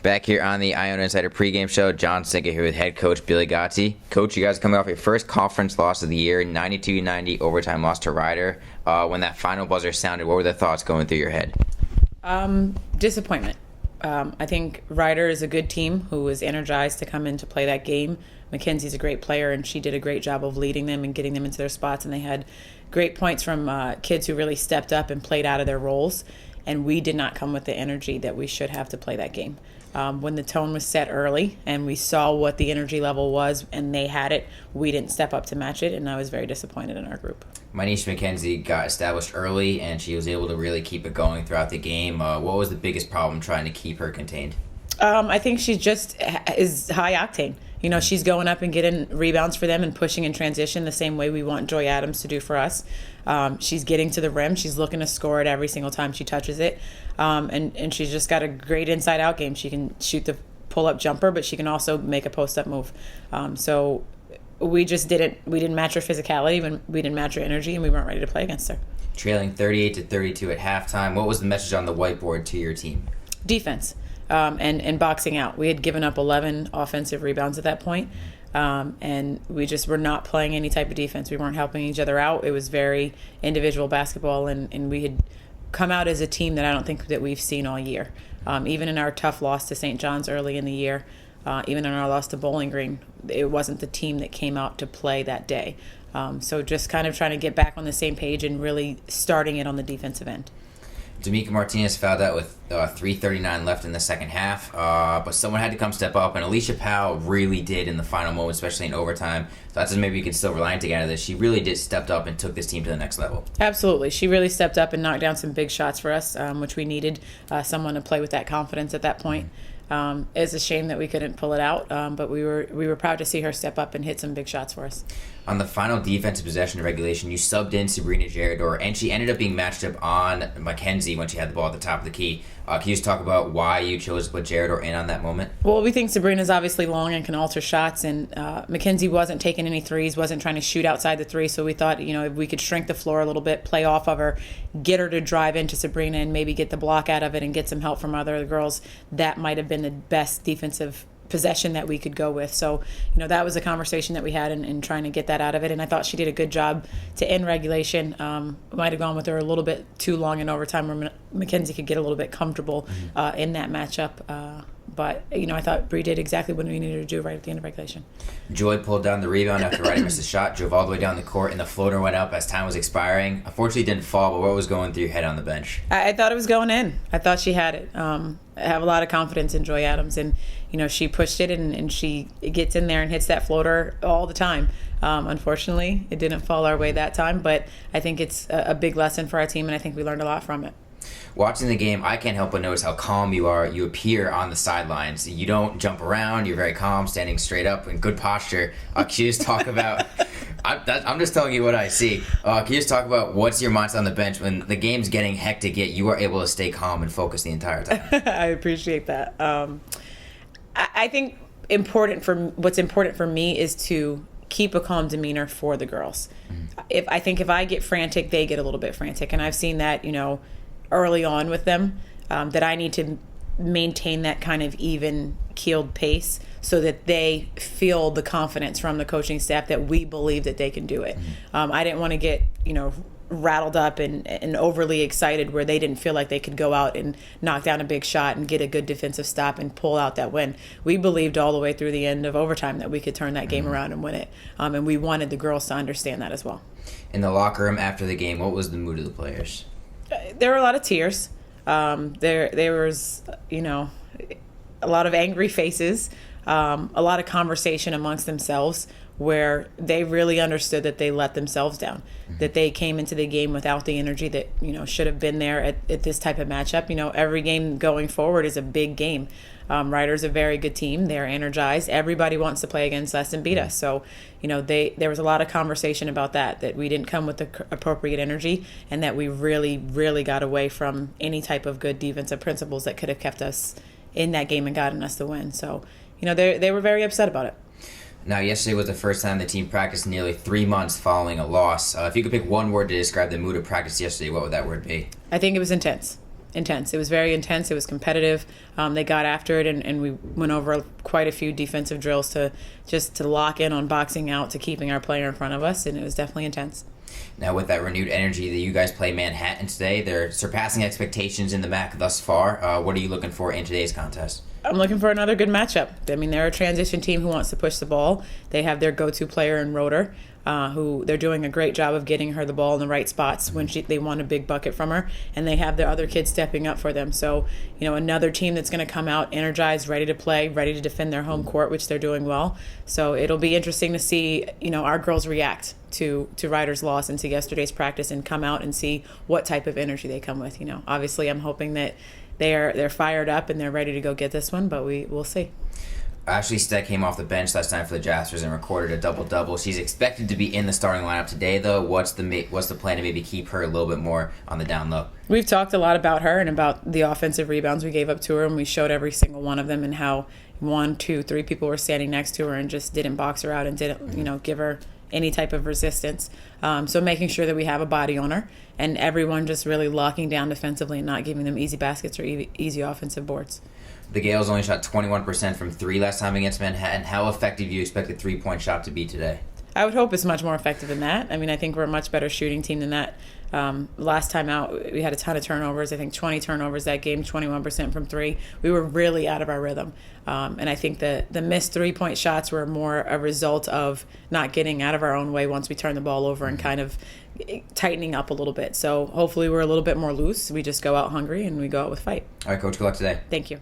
Back here on the Iona Insider pregame show, John Sinka here with head coach Billi Godsey. Coach, you guys are coming off your first conference loss of the year, 92-90 overtime loss to Rider. When that final buzzer sounded, what were the thoughts going through your head? Disappointment. I think Rider is a good team who was energized to come in to play that game. Mackenzie's a great player, and she did a great job of leading them and getting them into their spots, and they had great points from kids who really stepped up and played out of their roles, and we did not come with the energy that we should have to play that game. When the tone was set early and we saw what the energy level was and they had it, we didn't step up to match it, and I was very disappointed in our group. Manisha Mackenzie got established early, and she was able to really keep it going throughout the game. What was the biggest problem trying to keep her contained? I think she just is high octane. You know, she's going up and getting rebounds for them and pushing in transition the same way we want Joy Adams to do for us. She's getting to the rim. She's looking to score it every single time she touches it. And she's just got a great inside-out game. She can shoot the pull-up jumper, but she can also make a post-up move. So we didn't match her physicality, we didn't match her energy, and we weren't ready to play against her. Trailing 38-32 at halftime, what was the message on the whiteboard to your team? Defense. And boxing out. We had given up 11 offensive rebounds at that point, and we just were not playing any type of defense. We weren't helping each other out. It was very individual basketball, and we had come out as a team that I don't think that we've seen all year. Even in our tough loss to St. John's early in the year, even in our loss to Bowling Green, it wasn't the team that came out to play that day. So just kind of trying to get back on the same page and really starting it on the defensive end. D'Amica Martinez fouled out with 3:39 left in the second half, but someone had to come step up, and Alicia Powell really did in the final moment, especially in overtime. So that's maybe you can still rely together that she really did stepped up and took this team to the next level. Absolutely. She really stepped up and knocked down some big shots for us, which we needed someone to play with that confidence at that point. It's a shame that we couldn't pull it out, but we were proud to see her step up and hit some big shots for us. On the final defensive possession of regulation, you subbed in Sabrina Gerador, and she ended up being matched up on Mackenzie when she had the ball at the top of the key. Can you just talk about why you chose to put Gerador in on that moment? Well, we think Sabrina's obviously long and can alter shots, and Mackenzie wasn't taking any threes, wasn't trying to shoot outside the three, so we thought, if we could shrink the floor a little bit, play off of her, get her to drive into Sabrina and maybe get the block out of it and get some help from other girls, that might have been the best defensive possession that we could go with. So, that was a conversation that we had in trying to get that out of it, and I thought she did a good job to end regulation. Might have gone with her a little bit too long in overtime where Mackenzie could get a little bit comfortable in that matchup. But, I thought Bree did exactly what we needed to do right at the end of regulation. Joy pulled down the rebound after Ryder missed a shot, drove all the way down the court, and the floater went up as time was expiring. Unfortunately, it didn't fall, but what was going through your head on the bench? I thought it was going in. I thought she had it. I have a lot of confidence in Joy Adams, and, she pushed it, and she gets in there and hits that floater all the time. Unfortunately, it didn't fall our way that time, but I think it's a big lesson for our team, and I think we learned a lot from it. Watching the game, I can't help but notice how calm you are. You appear on the sidelines. You don't jump around. You're very calm, standing straight up in good posture. Can you just talk about... I'm just telling you what I see. Can you just talk about what's your mindset on the bench when the game's getting hectic, yet you are able to stay calm and focus the entire time? I appreciate that. I think what's important for me is to keep a calm demeanor for the girls. If I get frantic, they get a little bit frantic, and I've seen that, early on with them, that I need to maintain that kind of even keeled pace so that they feel the confidence from the coaching staff that we believe that they can do it. I didn't want to get, rattled up and overly excited where they didn't feel like they could go out and knock down a big shot and get a good defensive stop and pull out that win. We believed all the way through the end of overtime that we could turn that game around and win it. And we wanted the girls to understand that as well. In the locker room after the game, what was the mood of the players? There were a lot of tears. There was, a lot of angry faces, a lot of conversation amongst themselves where they really understood that they let themselves down, that they came into the game without the energy that, should have been there at this type of matchup. Every game going forward is a big game. Rider's a very good team. They're energized. Everybody wants to play against us and beat us. So, there was a lot of conversation about that we didn't come with the appropriate energy and that we really, really got away from any type of good defensive principles that could have kept us in that game and gotten us the win. So, they were very upset about it. Now, yesterday was the first time the team practiced in nearly 3 months following a loss. If you could pick one word to describe the mood of practice yesterday, what would that word be? I think it was intense. intense. It was very intense. It was competitive. They got after it, and we went over quite a few defensive drills to lock in on boxing out to keeping our player in front of us, and it was definitely intense. Now, with that renewed energy that you guys play Manhattan today, they're surpassing expectations in the MAC thus far. What are you looking for in today's contest? I'm looking for another good matchup. I mean, they're a transition team who wants to push the ball. They have their go-to player in Rotor, who they're doing a great job of getting her the ball in the right spots when they want a big bucket from her, and they have their other kids stepping up for them. So, another team that's going to come out energized, ready to play, ready to defend their home court, which they're doing well. So it'll be interesting to see, our girls react to Ryder's loss and to yesterday's practice and come out and see what type of energy they come with. Obviously I'm hoping that they're fired up and they're ready to go get this one, but we'll see. Ashley Steck came off the bench last night for the Jaspers and recorded a double-double. She's expected to be in the starting lineup today, though. What's the plan to maybe keep her a little bit more on the down low? We've talked a lot about her and about the offensive rebounds we gave up to her, and we showed every single one of them and how 1, 2, 3 people were standing next to her and just didn't box her out and didn't, give her any type of resistance. So making sure that we have a body on her and everyone just really locking down defensively and not giving them easy baskets or easy offensive boards. The Gales only shot 21% from 3 last time against Manhattan. How effective do you expect the 3-point shot to be today? I would hope it's much more effective than that. I mean, I think we're a much better shooting team than that. Last time out, we had a ton of turnovers. I think 20 turnovers that game, 21% from 3. We were really out of our rhythm. And I think the missed 3-point shots were more a result of not getting out of our own way once we turned the ball over and kind of tightening up a little bit. So hopefully we're a little bit more loose. We just go out hungry and we go out with fight. All right, Coach, good luck today. Thank you.